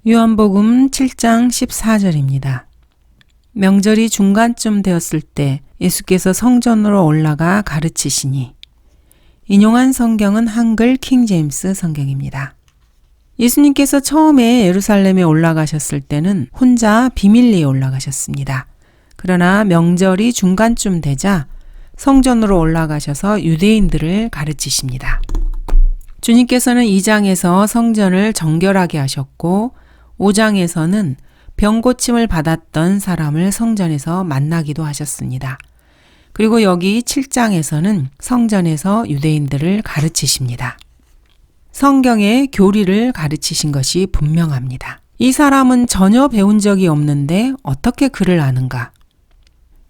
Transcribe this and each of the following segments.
요한복음 7장 14절입니다. 명절이 중간쯤 되었을 때 예수께서 성전으로 올라가 가르치시니. 인용한 성경은 한글 킹제임스 성경입니다. 예수님께서 처음에 예루살렘에 올라가셨을 때는 혼자 비밀리에 올라가셨습니다. 그러나 명절이 중간쯤 되자 성전으로 올라가셔서 유대인들을 가르치십니다. 주님께서는 2장에서 성전을 정결하게 하셨고 5장에서는 병고침을 받았던 사람을 성전에서 만나기도 하셨습니다. 그리고 여기 7장에서는 성전에서 유대인들을 가르치십니다. 성경의 교리를 가르치신 것이 분명합니다. 이 사람은 전혀 배운 적이 없는데 어떻게 그를 아는가?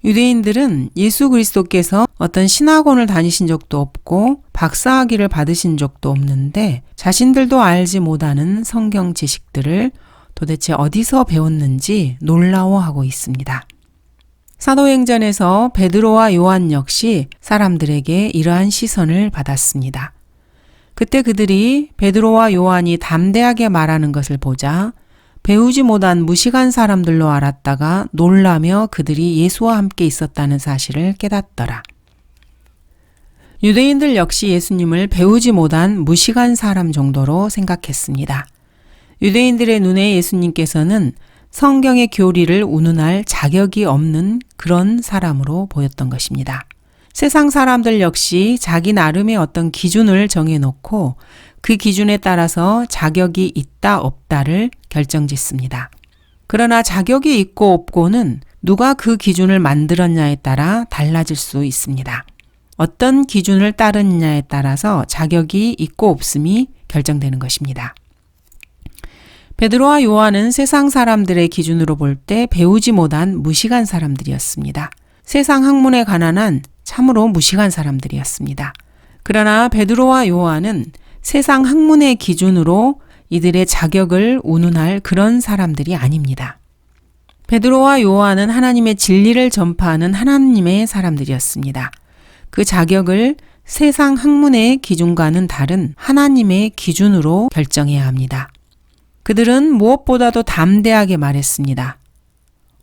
유대인들은 예수 그리스도께서 어떤 신학원을 다니신 적도 없고 박사학위를 받으신 적도 없는데 자신들도 알지 못하는 성경 지식들을 도대체 어디서 배웠는지 놀라워하고 있습니다. 사도행전에서 베드로와 요한 역시 사람들에게 이러한 시선을 받았습니다. 그때 그들이 베드로와 요한이 담대하게 말하는 것을 보자 배우지 못한 무식한 사람들로 알았다가 놀라며 그들이 예수와 함께 있었다는 사실을 깨닫더라. 유대인들 역시 예수님을 배우지 못한 무식한 사람 정도로 생각했습니다. 유대인들의 눈에 예수님께서는 성경의 교리를 운운할 자격이 없는 그런 사람으로 보였던 것입니다. 세상 사람들 역시 자기 나름의 어떤 기준을 정해놓고 그 기준에 따라서 자격이 있다 없다를 결정짓습니다. 그러나 자격이 있고 없고는 누가 그 기준을 만들었냐에 따라 달라질 수 있습니다. 어떤 기준을 따르느냐에 따라서 자격이 있고 없음이 결정되는 것입니다. 베드로와 요한은 세상 사람들의 기준으로 볼 때 배우지 못한 무식한 사람들이었습니다. 세상 학문에 가난한 참으로 무식한 사람들이었습니다. 그러나 베드로와 요한은 세상 학문의 기준으로 이들의 자격을 운운할 그런 사람들이 아닙니다. 베드로와 요한은 하나님의 진리를 전파하는 하나님의 사람들이었습니다. 그 자격을 세상 학문의 기준과는 다른 하나님의 기준으로 결정해야 합니다. 그들은 무엇보다도 담대하게 말했습니다.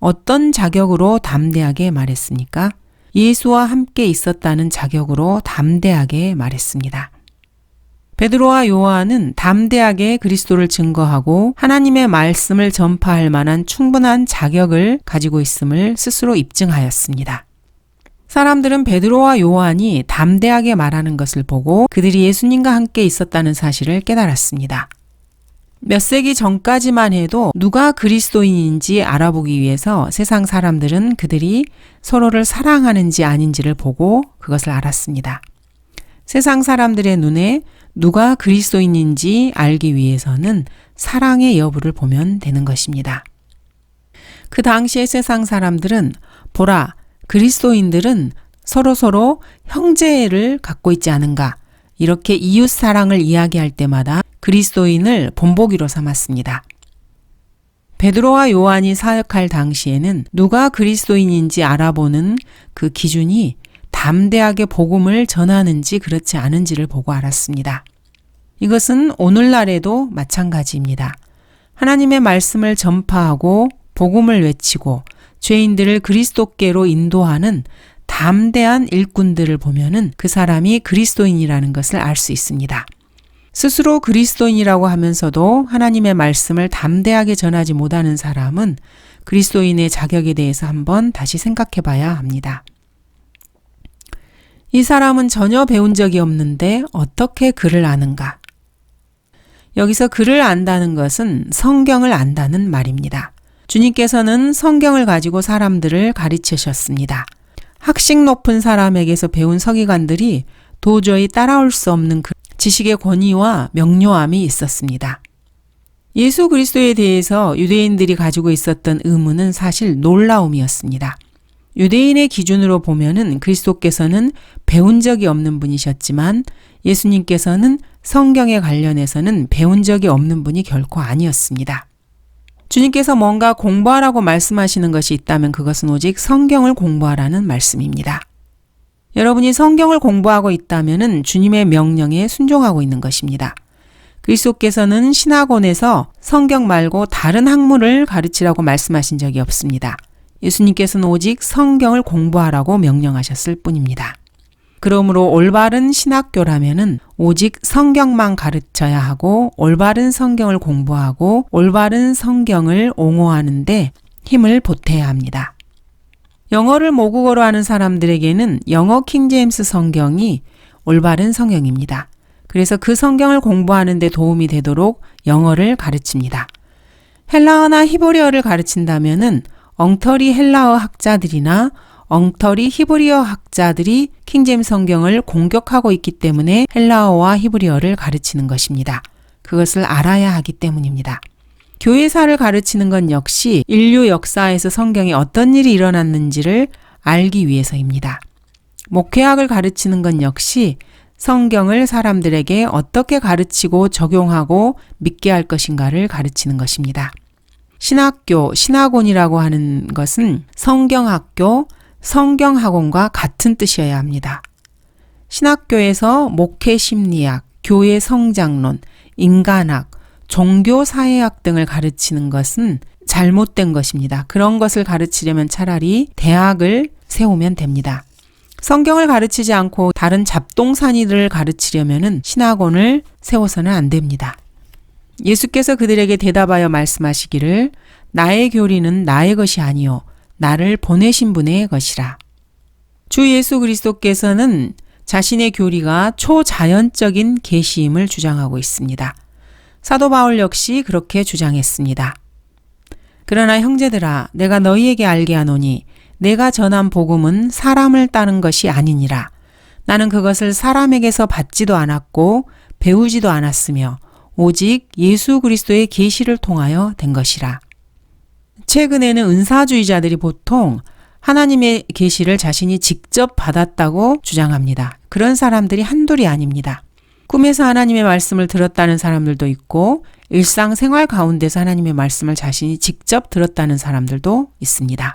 어떤 자격으로 담대하게 말했습니까? 예수와 함께 있었다는 자격으로 담대하게 말했습니다. 베드로와 요한은 담대하게 그리스도를 증거하고 하나님의 말씀을 전파할 만한 충분한 자격을 가지고 있음을 스스로 입증하였습니다. 사람들은 베드로와 요한이 담대하게 말하는 것을 보고 그들이 예수님과 함께 있었다는 사실을 깨달았습니다. 몇 세기 전까지만 해도 누가 그리스도인인지 알아보기 위해서 세상 사람들은 그들이 서로를 사랑하는지 아닌지를 보고 그것을 알았습니다. 세상 사람들의 눈에 누가 그리스도인인지 알기 위해서는 사랑의 여부를 보면 되는 것입니다. 그 당시의 세상 사람들은 보라, 그리스도인들은 서로 형제를 갖고 있지 않은가 이렇게 이웃 사랑을 이야기할 때마다 그리스도인을 본보기로 삼았습니다. 베드로와 요한이 사역할 당시에는 누가 그리스도인인지 알아보는 그 기준이 담대하게 복음을 전하는지 그렇지 않은지를 보고 알았습니다. 이것은 오늘날에도 마찬가지입니다. 하나님의 말씀을 전파하고 복음을 외치고 죄인들을 그리스도께로 인도하는 담대한 일꾼들을 보면은 그 사람이 그리스도인이라는 것을 알 수 있습니다. 스스로 그리스도인이라고 하면서도 하나님의 말씀을 담대하게 전하지 못하는 사람은 그리스도인의 자격에 대해서 한번 다시 생각해 봐야 합니다. 이 사람은 전혀 배운 적이 없는데 어떻게 그를 아는가? 여기서 그를 안다는 것은 성경을 안다는 말입니다. 주님께서는 성경을 가지고 사람들을 가르치셨습니다. 학식 높은 사람에게서 배운 서기관들이 도저히 따라올 수 없는 그 지식의 권위와 명료함이 있었습니다. 예수 그리스도에 대해서 유대인들이 가지고 있었던 의문은 사실 놀라움이었습니다. 유대인의 기준으로 보면은 그리스도께서는 배운 적이 없는 분이셨지만 예수님께서는 성경에 관련해서는 배운 적이 없는 분이 결코 아니었습니다. 주님께서 뭔가 공부하라고 말씀하시는 것이 있다면 그것은 오직 성경을 공부하라는 말씀입니다. 여러분이 성경을 공부하고 있다면은 주님의 명령에 순종하고 있는 것입니다. 그리스도께서는 신학원에서 성경 말고 다른 학문을 가르치라고 말씀하신 적이 없습니다. 예수님께서는 오직 성경을 공부하라고 명령하셨을 뿐입니다. 그러므로 올바른 신학교라면은 오직 성경만 가르쳐야 하고 올바른 성경을 공부하고 올바른 성경을 옹호하는데 힘을 보태야 합니다. 영어를 모국어로 하는 사람들에게는 영어 킹제임스 성경이 올바른 성경입니다. 그래서 그 성경을 공부하는 데 도움이 되도록 영어를 가르칩니다. 헬라어나 히브리어를 가르친다면은 엉터리 헬라어 학자들이나 엉터리 히브리어 학자들이 킹제임스 성경을 공격하고 있기 때문에 헬라어와 히브리어를 가르치는 것입니다. 그것을 알아야 하기 때문입니다. 교회사를 가르치는 건 역시 인류 역사에서 성경에 어떤 일이 일어났는지를 알기 위해서입니다. 목회학을 가르치는 건 역시 성경을 사람들에게 어떻게 가르치고 적용하고 믿게 할 것인가를 가르치는 것입니다. 신학교, 신학원이라고 하는 것은 성경학교, 성경학원과 같은 뜻이어야 합니다. 신학교에서 목회 심리학, 교회 성장론, 인간학, 종교사회학 등을 가르치는 것은 잘못된 것입니다. 그런 것을 가르치려면 차라리 대학을 세우면 됩니다. 성경을 가르치지 않고 다른 잡동사니들을 가르치려면 신학원을 세워서는 안 됩니다. 예수께서 그들에게 대답하여 말씀하시기를 나의 교리는 나의 것이 아니요 나를 보내신 분의 것이라. 주 예수 그리스도께서는 자신의 교리가 초자연적인 계시임을 주장하고 있습니다. 사도 바울 역시 그렇게 주장했습니다. 그러나 형제들아 내가 너희에게 알게 하노니 내가 전한 복음은 사람을 따른 것이 아니니라. 나는 그것을 사람에게서 받지도 않았고 배우지도 않았으며 오직 예수 그리스도의 계시를 통하여 된 것이라. 최근에는 은사주의자들이 보통 하나님의 계시를 자신이 직접 받았다고 주장합니다. 그런 사람들이 한둘이 아닙니다. 꿈에서 하나님의 말씀을 들었다는 사람들도 있고 일상생활 가운데서 하나님의 말씀을 자신이 직접 들었다는 사람들도 있습니다.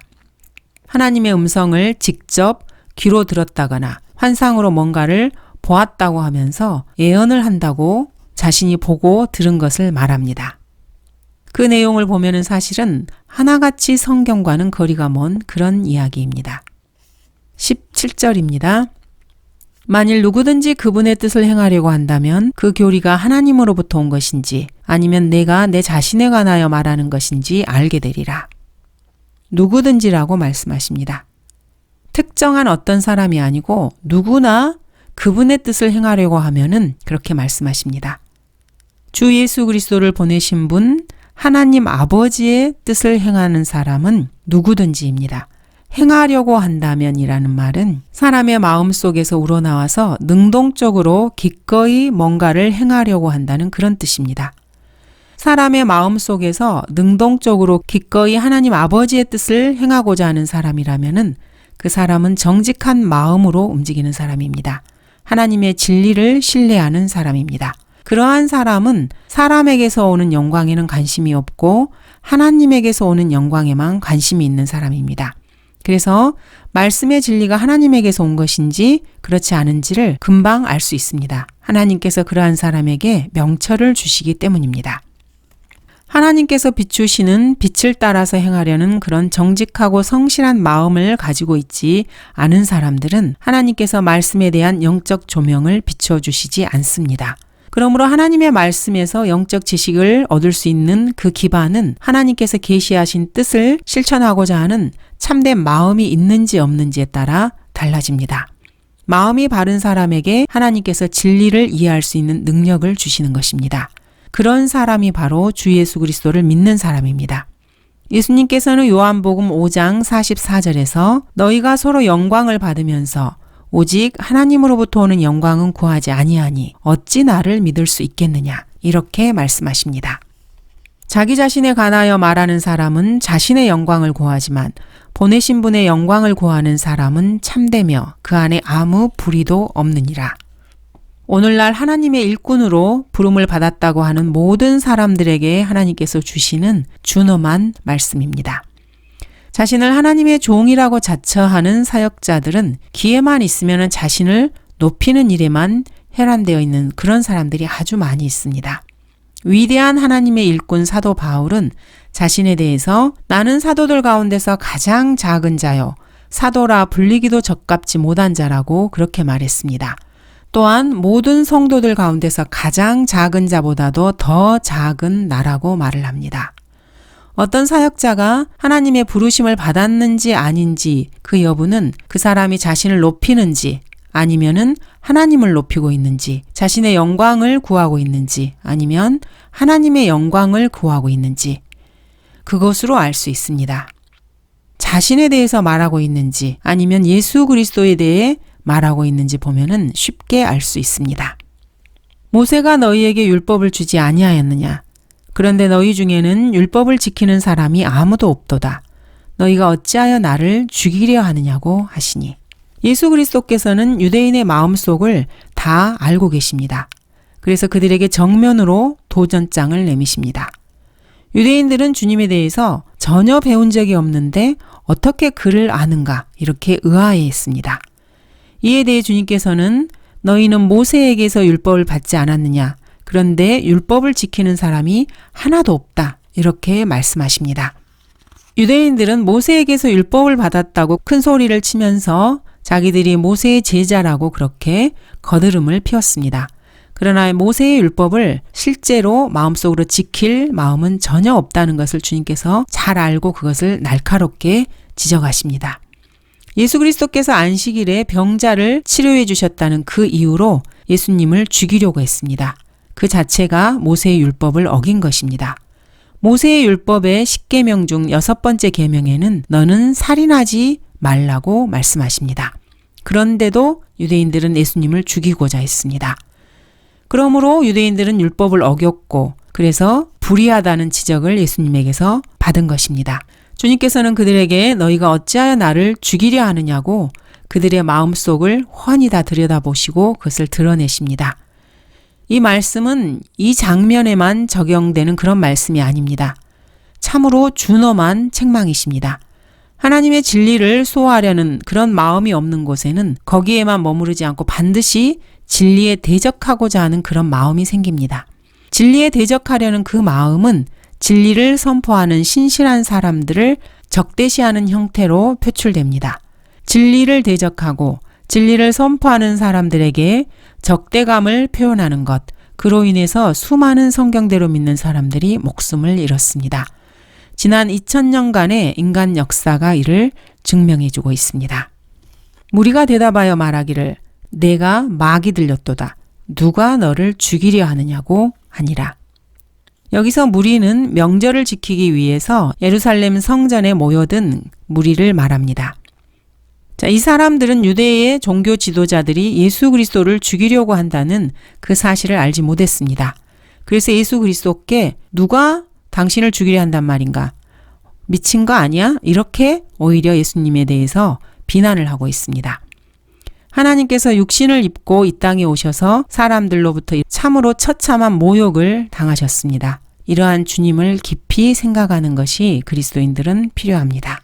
하나님의 음성을 직접 귀로 들었다거나 환상으로 뭔가를 보았다고 하면서 예언을 한다고 자신이 보고 들은 것을 말합니다. 그 내용을 보면은 사실은 하나같이 성경과는 거리가 먼 그런 이야기입니다. 17절입니다. 만일 누구든지 그분의 뜻을 행하려고 한다면 그 교리가 하나님으로부터 온 것인지 아니면 내가 내 자신에 관하여 말하는 것인지 알게 되리라. 누구든지라고 말씀하십니다. 특정한 어떤 사람이 아니고 누구나 그분의 뜻을 행하려고 하면은 그렇게 말씀하십니다. 주 예수 그리스도를 보내신 분 하나님 아버지의 뜻을 행하는 사람은 누구든지입니다. 행하려고 한다면이라는 말은 사람의 마음 속에서 우러나와서 능동적으로 기꺼이 뭔가를 행하려고 한다는 그런 뜻입니다. 사람의 마음 속에서 능동적으로 기꺼이 하나님 아버지의 뜻을 행하고자 하는 사람이라면은 그 사람은 정직한 마음으로 움직이는 사람입니다. 하나님의 진리를 신뢰하는 사람입니다. 그러한 사람은 사람에게서 오는 영광에는 관심이 없고 하나님에게서 오는 영광에만 관심이 있는 사람입니다. 그래서 말씀의 진리가 하나님에게서 온 것인지 그렇지 않은지를 금방 알 수 있습니다. 하나님께서 그러한 사람에게 명철을 주시기 때문입니다. 하나님께서 비추시는 빛을 따라서 행하려는 그런 정직하고 성실한 마음을 가지고 있지 않은 사람들은 하나님께서 말씀에 대한 영적 조명을 비춰주시지 않습니다. 그러므로 하나님의 말씀에서 영적 지식을 얻을 수 있는 그 기반은 하나님께서 계시하신 뜻을 실천하고자 하는 참된 마음이 있는지 없는지에 따라 달라집니다. 마음이 바른 사람에게 하나님께서 진리를 이해할 수 있는 능력을 주시는 것입니다. 그런 사람이 바로 주 예수 그리스도를 믿는 사람입니다. 예수님께서는 요한복음 5장 44절에서 너희가 서로 영광을 받으면서 오직 하나님으로부터 오는 영광은 구하지 아니하니 어찌 나를 믿을 수 있겠느냐 이렇게 말씀하십니다. 자기 자신에 관하여 말하는 사람은 자신의 영광을 구하지만 보내신 분의 영광을 구하는 사람은 참되며 그 안에 아무 불의도 없느니라. 오늘날 하나님의 일꾼으로 부름을 받았다고 하는 모든 사람들에게 하나님께서 주시는 준엄한 말씀입니다. 자신을 하나님의 종이라고 자처하는 사역자들은 기회만 있으면 자신을 높이는 일에만 혈안되어 있는 그런 사람들이 아주 많이 있습니다. 위대한 하나님의 일꾼 사도 바울은 자신에 대해서 나는 사도들 가운데서 가장 작은 자요. 사도라 불리기도 적합지 못한 자라고 그렇게 말했습니다. 또한 모든 성도들 가운데서 가장 작은 자보다도 더 작은 나라고 말을 합니다. 어떤 사역자가 하나님의 부르심을 받았는지 아닌지 그 여부는 그 사람이 자신을 높이는지 아니면은 하나님을 높이고 있는지, 자신의 영광을 구하고 있는지 아니면 하나님의 영광을 구하고 있는지 그것으로 알 수 있습니다. 자신에 대해서 말하고 있는지 아니면 예수 그리스도에 대해 말하고 있는지 보면은 쉽게 알 수 있습니다. 모세가 너희에게 율법을 주지 아니하였느냐? 그런데 너희 중에는 율법을 지키는 사람이 아무도 없도다. 너희가 어찌하여 나를 죽이려 하느냐고 하시니. 예수 그리스도께서는 유대인의 마음속을 다 알고 계십니다. 그래서 그들에게 정면으로 도전장을 내미십니다. 유대인들은 주님에 대해서 전혀 배운 적이 없는데 어떻게 그를 아는가 이렇게 의아해했습니다. 이에 대해 주님께서는 너희는 모세에게서 율법을 받지 않았느냐? 그런데 율법을 지키는 사람이 하나도 없다. 이렇게 말씀하십니다. 유대인들은 모세에게서 율법을 받았다고 큰 소리를 치면서 자기들이 모세의 제자라고 그렇게 거드름을 피웠습니다. 그러나 모세의 율법을 실제로 마음속으로 지킬 마음은 전혀 없다는 것을 주님께서 잘 알고 그것을 날카롭게 지적하십니다. 예수 그리스도께서 안식일에 병자를 치료해 주셨다는 그 이유로 예수님을 죽이려고 했습니다. 그 자체가 모세의 율법을 어긴 것입니다. 모세의 율법의 10계명 중 6번째 계명에는 너는 살인하지 말라고 말씀하십니다. 그런데도 유대인들은 예수님을 죽이고자 했습니다. 그러므로 유대인들은 율법을 어겼고 그래서 불의하다는 지적을 예수님에게서 받은 것입니다. 주님께서는 그들에게 너희가 어찌하여 나를 죽이려 하느냐고 그들의 마음속을 훤히 다 들여다보시고 그것을 드러내십니다. 이 말씀은 이 장면에만 적용되는 그런 말씀이 아닙니다. 참으로 준엄한 책망이십니다. 하나님의 진리를 소화하려는 그런 마음이 없는 곳에는 거기에만 머무르지 않고 반드시 진리에 대적하고자 하는 그런 마음이 생깁니다. 진리에 대적하려는 그 마음은 진리를 선포하는 신실한 사람들을 적대시하는 형태로 표출됩니다. 진리를 대적하고 진리를 선포하는 사람들에게 적대감을 표현하는 것, 그로 인해서 수많은 성경대로 믿는 사람들이 목숨을 잃었습니다. 지난 2000년간의 인간 역사가 이를 증명해주고 있습니다. 무리가 대답하여 말하기를 내가 막이 들렸도다. 누가 너를 죽이려 하느냐고 하니라. 여기서 무리는 명절을 지키기 위해서 예루살렘 성전에 모여든 무리를 말합니다. 자, 이 사람들은 유대의 종교 지도자들이 예수 그리스도를 죽이려고 한다는 그 사실을 알지 못했습니다. 그래서 예수 그리스도께 누가 당신을 죽이려 한단 말인가? 미친 거 아니야? 이렇게 오히려 예수님에 대해서 비난을 하고 있습니다. 하나님께서 육신을 입고 이 땅에 오셔서 사람들로부터 참으로 처참한 모욕을 당하셨습니다. 이러한 주님을 깊이 생각하는 것이 그리스도인들은 필요합니다.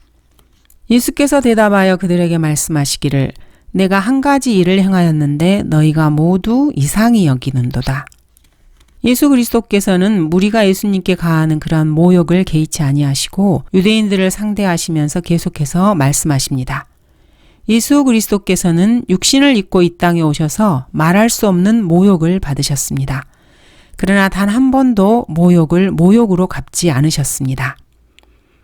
예수께서 대답하여 그들에게 말씀하시기를 내가 한 가지 일을 행하였는데 너희가 모두 이상히 여기는도다. 예수 그리스도께서는 무리가 예수님께 가하는 그러한 모욕을 개의치 아니하시고 유대인들을 상대하시면서 계속해서 말씀하십니다. 예수 그리스도께서는 육신을 입고 이 땅에 오셔서 말할 수 없는 모욕을 받으셨습니다. 그러나 단 한 번도 모욕을 모욕으로 갚지 않으셨습니다.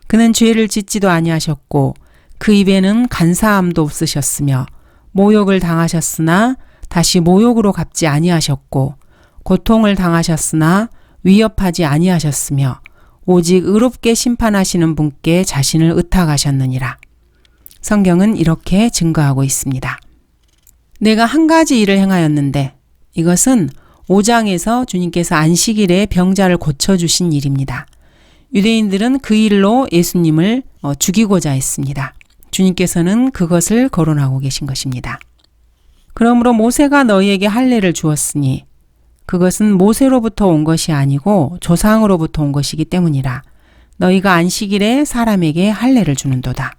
그는 죄를 짓지도 아니하셨고 그 입에는 간사함도 없으셨으며 모욕을 당하셨으나 다시 모욕으로 갚지 아니하셨고 고통을 당하셨으나 위협하지 아니하셨으며 오직 의롭게 심판하시는 분께 자신을 의탁하셨느니라. 성경은 이렇게 증거하고 있습니다. 내가 한 가지 일을 행하였는데 이것은 5장에서 주님께서 안식일에 병자를 고쳐주신 일입니다. 유대인들은 그 일로 예수님을 죽이고자 했습니다. 주님께서는 그것을 거론하고 계신 것입니다. 그러므로 모세가 너희에게 할례를 주었으니 그것은 모세로부터 온 것이 아니고 조상으로부터 온 것이기 때문이라. 너희가 안식일에 사람에게 할례를 주는도다.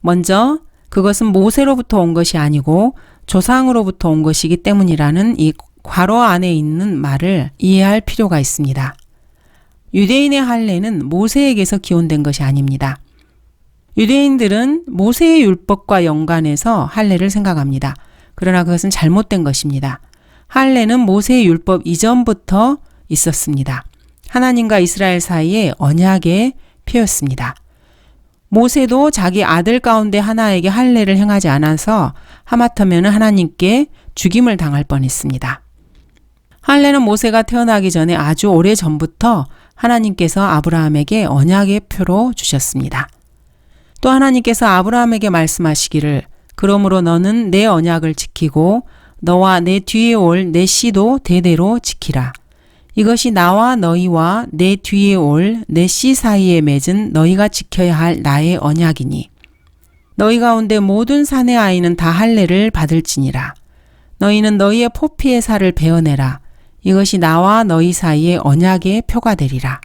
먼저 그것은 모세로부터 온 것이 아니고 조상으로부터 온 것이기 때문이라는 이 괄호 안에 있는 말을 이해할 필요가 있습니다. 유대인의 할례는 모세에게서 기원된 것이 아닙니다. 유대인들은 모세의 율법과 연관해서 할례를 생각합니다. 그러나 그것은 잘못된 것입니다. 할례는 모세의 율법 이전부터 있었습니다. 하나님과 이스라엘 사이의 언약의 표였습니다. 모세도 자기 아들 가운데 하나에게 할례를 행하지 않아서 하마터면 하나님께 죽임을 당할 뻔했습니다. 할례는 모세가 태어나기 전에 아주 오래 전부터 하나님께서 아브라함에게 언약의 표로 주셨습니다. 또 하나님께서 아브라함에게 말씀하시기를 그러므로 너는 내 언약을 지키고 너와 내 뒤에 올 내 씨도 대대로 지키라. 이것이 나와 너희와 내 뒤에 올 내 씨 사이에 맺은 너희가 지켜야 할 나의 언약이니 너희 가운데 모든 사내 아이는 다 할례를 받을지니라. 너희는 너희의 포피의 살을 베어내라. 이것이 나와 너희 사이의 언약의 표가 되리라.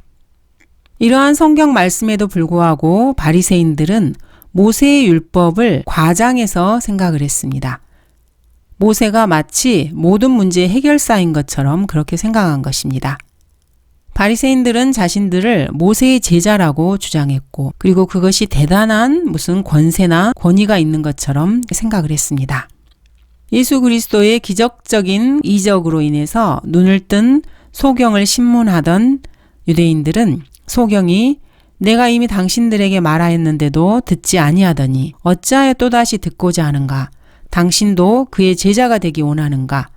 이러한 성경 말씀에도 불구하고 바리새인들은 모세의 율법을 과장해서 생각을 했습니다. 모세가 마치 모든 문제의 해결사인 것처럼 그렇게 생각한 것입니다. 바리새인들은 자신들을 모세의 제자라고 주장했고 그리고 그것이 대단한 무슨 권세나 권위가 있는 것처럼 생각을 했습니다. 예수 그리스도의 기적적인 이적으로 인해서 눈을 뜬 소경을 신문하던 유대인들은 소경이 내가 이미 당신들에게 말하였는데도 듣지 아니하더니 어찌하여 또다시 듣고자 하는가? 당신도 그의 제자가 되기 원하는가?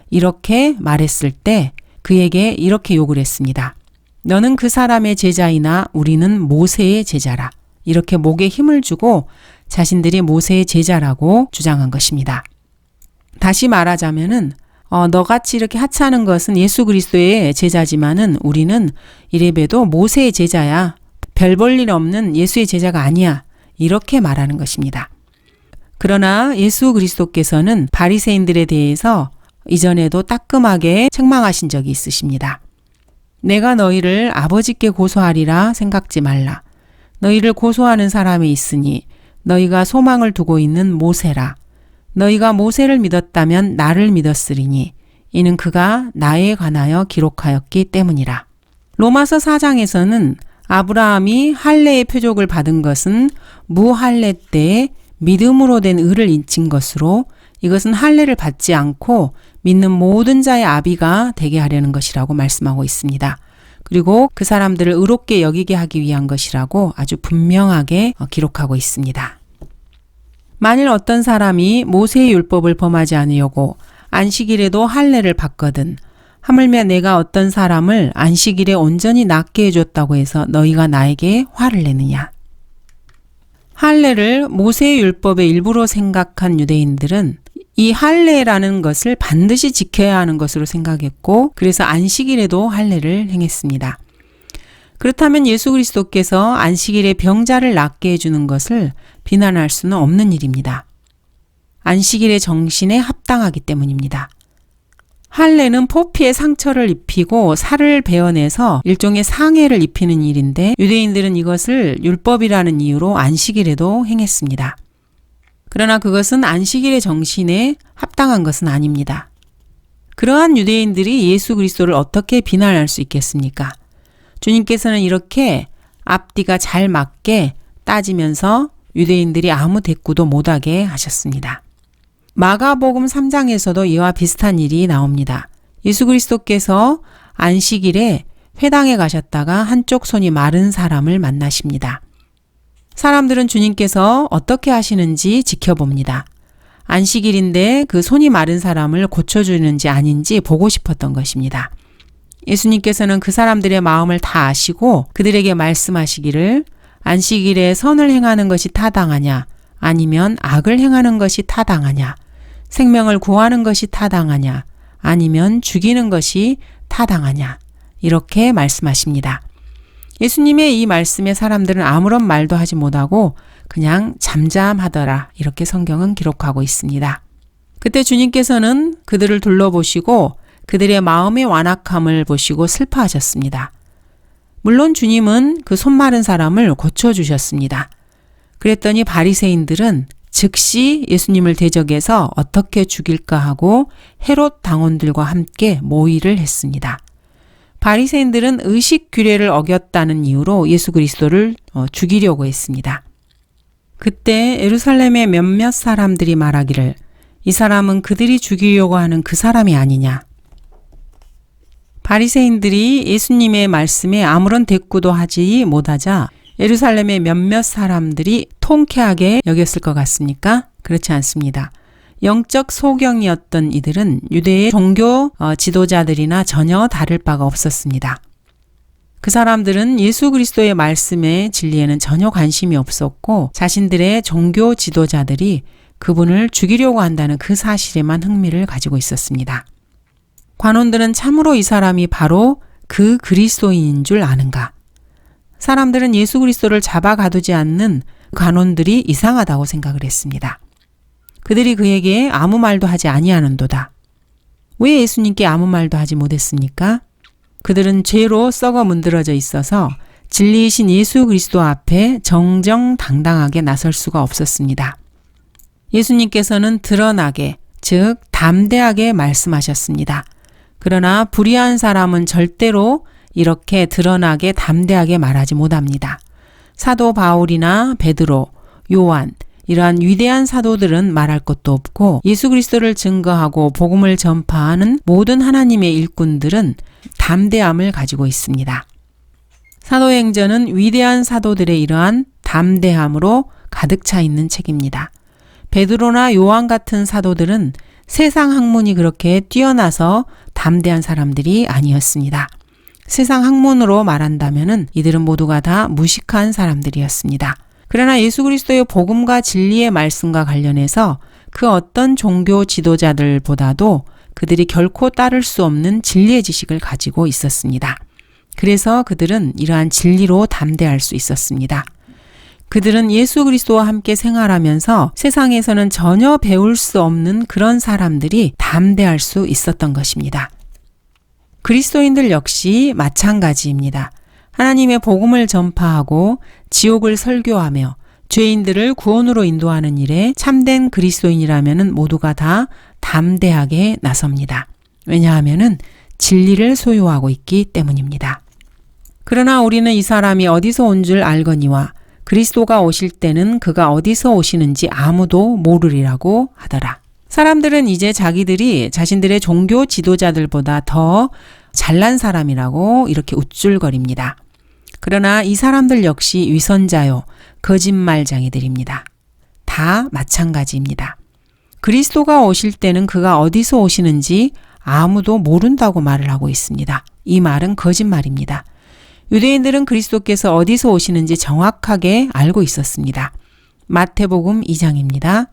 이렇게 말했을 때 그에게 이렇게 욕을 했습니다. 너는 그 사람의 제자이나 우리는 모세의 제자라. 이렇게 목에 힘을 주고 자신들이 모세의 제자라고 주장한 것입니다. 다시 말하자면은 너같이 이렇게 하찮은 것은 예수 그리스도의 제자지만은 우리는 이래봬도 모세의 제자야. 별 볼 일 없는 예수의 제자가 아니야. 이렇게 말하는 것입니다. 그러나 예수 그리스도께서는 바리새인들에 대해서 이전에도 따끔하게 책망하신 적이 있으십니다. 내가 너희를 아버지께 고소하리라 생각지 말라. 너희를 고소하는 사람이 있으니 너희가 소망을 두고 있는 모세라. 너희가 모세를 믿었다면 나를 믿었으리니 이는 그가 나에 관하여 기록하였기 때문이라. 로마서 4장에서는 아브라함이 할례의 표적을 받은 것은 무할례 때에 믿음으로 된 의를 인친 것으로 이것은 할례를 받지 않고 믿는 모든 자의 아비가 되게 하려는 것이라고 말씀하고 있습니다. 그리고 그 사람들을 의롭게 여기게 하기 위한 것이라고 아주 분명하게 기록하고 있습니다. 만일 어떤 사람이 모세의 율법을 범하지 않으려고 안식일에도 할례를 받거든 하물며 내가 어떤 사람을 안식일에 온전히 낫게 해줬다고 해서 너희가 나에게 화를 내느냐. 할례를 모세의 율법의 일부로 생각한 유대인들은 이 할례라는 것을 반드시 지켜야 하는 것으로 생각했고 그래서 안식일에도 할례를 행했습니다. 그렇다면 예수 그리스도께서 안식일에 병자를 낫게 해주는 것을 비난할 수는 없는 일입니다. 안식일의 정신에 합당하기 때문입니다. 할례는 포피에 상처를 입히고 살을 베어내서 일종의 상해를 입히는 일인데 유대인들은 이것을 율법이라는 이유로 안식일에도 행했습니다. 그러나 그것은 안식일의 정신에 합당한 것은 아닙니다. 그러한 유대인들이 예수 그리스도를 어떻게 비난할 수 있겠습니까? 주님께서는 이렇게 앞뒤가 잘 맞게 따지면서 유대인들이 아무 대꾸도 못하게 하셨습니다. 마가복음 3장에서도 이와 비슷한 일이 나옵니다. 예수 그리스도께서 안식일에 회당에 가셨다가 한쪽 손이 마른 사람을 만나십니다. 사람들은 주님께서 어떻게 하시는지 지켜봅니다. 안식일인데 그 손이 마른 사람을 고쳐주는지 아닌지 보고 싶었던 것입니다. 예수님께서는 그 사람들의 마음을 다 아시고 그들에게 말씀하시기를 안식일에 선을 행하는 것이 타당하냐 아니면 악을 행하는 것이 타당하냐 생명을 구하는 것이 타당하냐 아니면 죽이는 것이 타당하냐 이렇게 말씀하십니다. 예수님의 이 말씀에 사람들은 아무런 말도 하지 못하고 그냥 잠잠하더라 이렇게 성경은 기록하고 있습니다. 그때 주님께서는 그들을 둘러보시고 그들의 마음의 완악함을 보시고 슬퍼하셨습니다. 물론 주님은 그 손 마른 사람을 고쳐주셨습니다. 그랬더니 바리새인들은 즉시 예수님을 대적해서 어떻게 죽일까 하고 헤롯 당원들과 함께 모의를 했습니다. 바리새인들은 의식 규례를 어겼다는 이유로 예수 그리스도를 죽이려고 했습니다. 그때 예루살렘의 몇몇 사람들이 말하기를 이 사람은 그들이 죽이려고 하는 그 사람이 아니냐. 바리새인들이 예수님의 말씀에 아무런 대꾸도 하지 못하자 예루살렘의 몇몇 사람들이 통쾌하게 여겼을 것 같습니까? 그렇지 않습니다. 영적 소경이었던 이들은 유대의 종교 지도자들이나 전혀 다를 바가 없었습니다. 그 사람들은 예수 그리스도의 말씀의 진리에는 전혀 관심이 없었고 자신들의 종교 지도자들이 그분을 죽이려고 한다는 그 사실에만 흥미를 가지고 있었습니다. 관원들은 참으로 이 사람이 바로 그 그리스도인인 줄 아는가? 사람들은 예수 그리스도를 잡아 가두지 않는 관원들이 이상하다고 생각을 했습니다. 그들이 그에게 아무 말도 하지 아니하는도다. 왜 예수님께 아무 말도 하지 못했습니까? 그들은 죄로 썩어 문드러져 있어서 진리이신 예수 그리스도 앞에 정정당당하게 나설 수가 없었습니다. 예수님께서는 드러나게, 즉 담대하게 말씀하셨습니다. 그러나 불의한 사람은 절대로 이렇게 드러나게 담대하게 말하지 못합니다. 사도 바울이나 베드로, 요한, 이러한 위대한 사도들은 말할 것도 없고 예수 그리스도를 증거하고 복음을 전파하는 모든 하나님의 일꾼들은 담대함을 가지고 있습니다. 사도행전은 위대한 사도들의 이러한 담대함으로 가득 차 있는 책입니다. 베드로나 요한 같은 사도들은 세상 학문이 그렇게 뛰어나서 담대한 사람들이 아니었습니다. 세상 학문으로 말한다면은 이들은 모두가 다 무식한 사람들이었습니다. 그러나 예수 그리스도의 복음과 진리의 말씀과 관련해서 그 어떤 종교 지도자들보다도 그들이 결코 따를 수 없는 진리의 지식을 가지고 있었습니다. 그래서 그들은 이러한 진리로 담대할 수 있었습니다. 그들은 예수 그리스도와 함께 생활하면서 세상에서는 전혀 배울 수 없는 그런 사람들이 담대할 수 있었던 것입니다. 그리스도인들 역시 마찬가지입니다. 하나님의 복음을 전파하고 지옥을 설교하며 죄인들을 구원으로 인도하는 일에 참된 그리스도인이라면 모두가 다 담대하게 나섭니다. 왜냐하면 진리를 소유하고 있기 때문입니다. 그러나 우리는 이 사람이 어디서 온 줄 알거니와 그리스도가 오실 때는 그가 어디서 오시는지 아무도 모르리라고 하더라. 사람들은 이제 자기들이 자신들의 종교 지도자들보다 더 잘난 사람이라고 이렇게 우쭐거립니다. 그러나 이 사람들 역시 위선자요, 거짓말쟁이들입니다. 다 마찬가지입니다. 그리스도가 오실 때는 그가 어디서 오시는지 아무도 모른다고 말을 하고 있습니다. 이 말은 거짓말입니다. 유대인들은 그리스도께서 어디서 오시는지 정확하게 알고 있었습니다. 마태복음 2장입니다.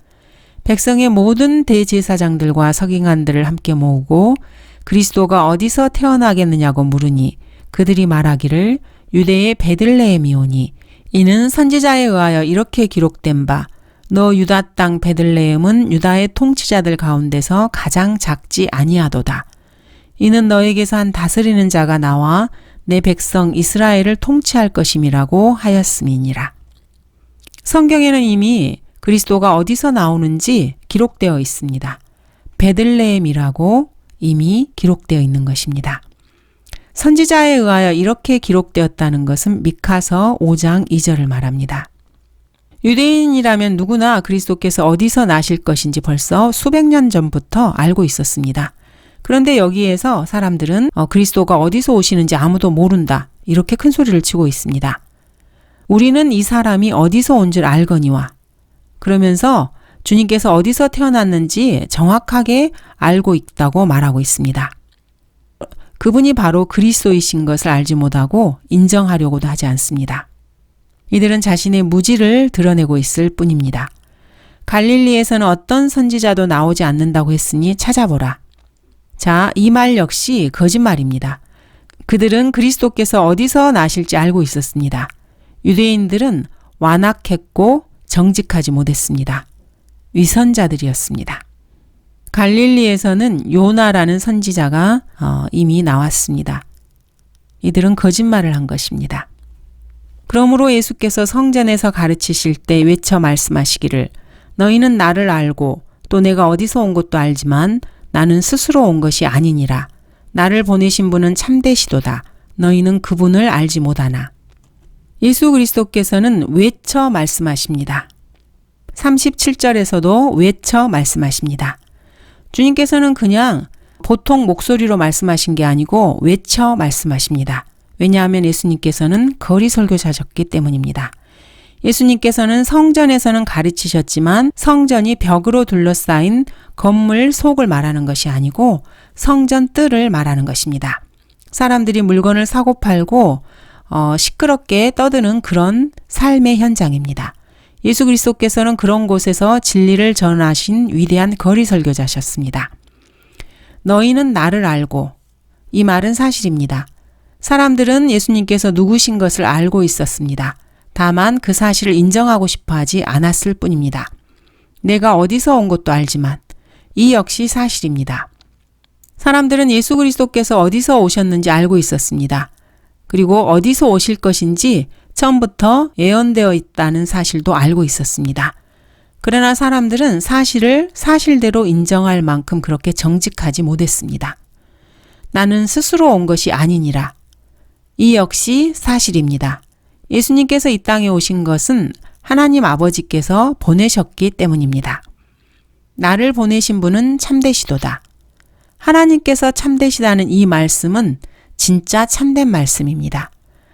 백성의 모든 대제사장들과 서기관들을 함께 모으고 그리스도가 어디서 태어나겠느냐고 물으니 그들이 말하기를 유대의 베들레헴이오니 이는 선지자에 의하여 이렇게 기록된 바 너 유다 땅 베들레헴은 유다의 통치자들 가운데서 가장 작지 아니하도다. 이는 너에게서 한 다스리는 자가 나와 내 백성 이스라엘을 통치할 것임이라고 하였음이니라. 성경에는 이미 그리스도가 어디서 나오는지 기록되어 있습니다. 베들레헴이라고 이미 기록되어 있는 것입니다. 선지자에 의하여 이렇게 기록되었다는 것은 미카서 5장 2절을 말합니다. 유대인이라면 누구나 그리스도께서 어디서 나실 것인지 벌써 수백 년 전부터 알고 있었습니다. 그런데 여기에서 사람들은 그리스도가 어디서 오시는지 아무도 모른다. 이렇게 큰 소리를 치고 있습니다. 우리는 이 사람이 어디서 온 줄 알거니와 그러면서 주님께서 어디서 태어났는지 정확하게 알고 있다고 말하고 있습니다. 그분이 바로 그리스도이신 것을 알지 못하고 인정하려고도 하지 않습니다. 이들은 자신의 무지를 드러내고 있을 뿐입니다. 갈릴리에서는 어떤 선지자도 나오지 않는다고 했으니 찾아보라. 자, 이 말 역시 거짓말입니다. 그들은 그리스도께서 어디서 나실지 알고 있었습니다. 유대인들은 완악했고 정직하지 못했습니다. 위선자들이었습니다. 갈릴리에서는 요나라는 선지자가 이미 나왔습니다. 이들은 거짓말을 한 것입니다. 그러므로 예수께서 성전에서 가르치실 때 외쳐 말씀하시기를 너희는 나를 알고 또 내가 어디서 온 것도 알지만 나는 스스로 온 것이 아니니라. 나를 보내신 분은 참되시도다. 너희는 그분을 알지 못하나. 예수 그리스도께서는 외쳐 말씀하십니다. 37절에서도 외쳐 말씀하십니다. 주님께서는 그냥 보통 목소리로 말씀하신 게 아니고 외쳐 말씀하십니다. 왜냐하면 예수님께서는 거리 설교자셨기 때문입니다. 예수님께서는 성전에서는 가르치셨지만 성전이 벽으로 둘러싸인 건물 속을 말하는 것이 아니고 성전 뜰을 말하는 것입니다. 사람들이 물건을 사고 팔고 시끄럽게 떠드는 그런 삶의 현장입니다. 예수 그리스도께서는 그런 곳에서 진리를 전하신 위대한 거리 설교자셨습니다. 너희는 나를 알고, 이 말은 사실입니다. 사람들은 예수님께서 누구신 것을 알고 있었습니다. 다만 그 사실을 인정하고 싶어 하지 않았을 뿐입니다. 내가 어디서 온 것도 알지만 이 역시 사실입니다. 사람들은 예수 그리스도께서 어디서 오셨는지 알고 있었습니다. 그리고 어디서 오실 것인지 처음부터 예언되어 있다는 사실도 알고 있었습니다. 그러나 사람들은 사실을 사실대로 인정할 만큼 그렇게 정직하지 못했습니다. 나는 스스로 온 것이 아니니라. 이 역시 사실입니다. 예수님께서 이 땅에 오신 것은 하나님 아버지께서 보내셨기 때문입니다. 나를 보내신 분은 참되시도다. 하나님께서 참되시다는 이 말씀은 진짜 참된 말씀입니다.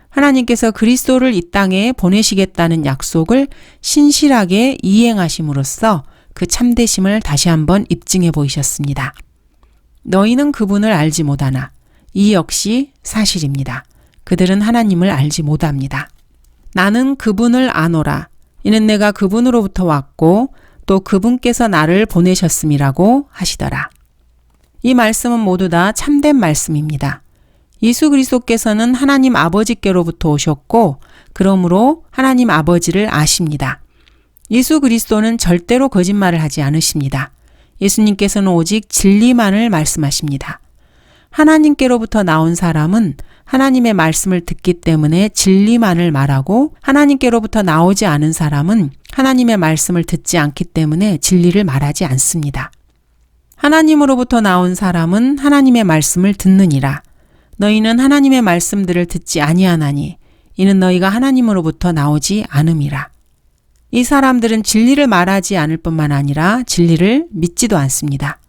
하나님께서 그리스도를 이 땅에 보내시겠다는 약속을 신실하게 이행하심으로써 그 참되심을 다시 한번 입증해 보이셨습니다. 너희는 그분을 알지 못하나. 이 역시 사실입니다. 그들은 하나님을 알지 못합니다. 나는 그분을 아노라. 이는 내가 그분으로부터 왔고 또 그분께서 나를 보내셨음이라고 하시더라. 이 말씀은 모두 다 참된 말씀입니다. 예수 그리스도께서는 하나님 아버지께로부터 오셨고 그러므로 하나님 아버지를 아십니다. 예수 그리스도는 절대로 거짓말을 하지 않으십니다. 예수님께서는 오직 진리만을 말씀하십니다. 하나님께로부터 나온 사람은 하나님의 말씀을 듣기 때문에 진리만을 말하고 하나님께로부터 나오지 않은 사람은 하나님의 말씀을 듣지 않기 때문에 진리를 말하지 않습니다. 하나님으로부터 나온 사람은 하나님의 말씀을 듣느니라. 너희는 하나님의 말씀들을 듣지 아니하나니 이는 너희가 하나님으로부터 나오지 않음이라. 이 사람들은 진리를 말하지 않을 뿐만 아니라 진리를 믿지도 않습니다.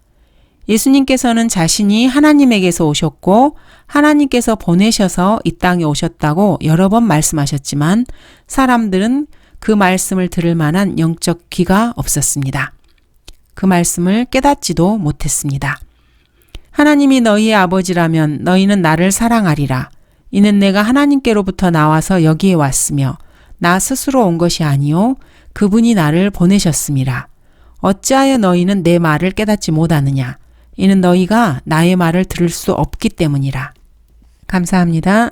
예수님께서는 자신이 하나님에게서 오셨고 하나님께서 보내셔서 이 땅에 오셨다고 여러 번 말씀하셨지만 사람들은 그 말씀을 들을 만한 영적 귀가 없었습니다. 그 말씀을 깨닫지도 못했습니다. 하나님이 너희의 아버지라면 너희는 나를 사랑하리라. 이는 내가 하나님께로부터 나와서 여기에 왔으며 나 스스로 온 것이 아니요 그분이 나를 보내셨음이라. 어찌하여 너희는 내 말을 깨닫지 못하느냐. 이는 너희가 나의 말을 들을 수 없기 때문이라. 감사합니다.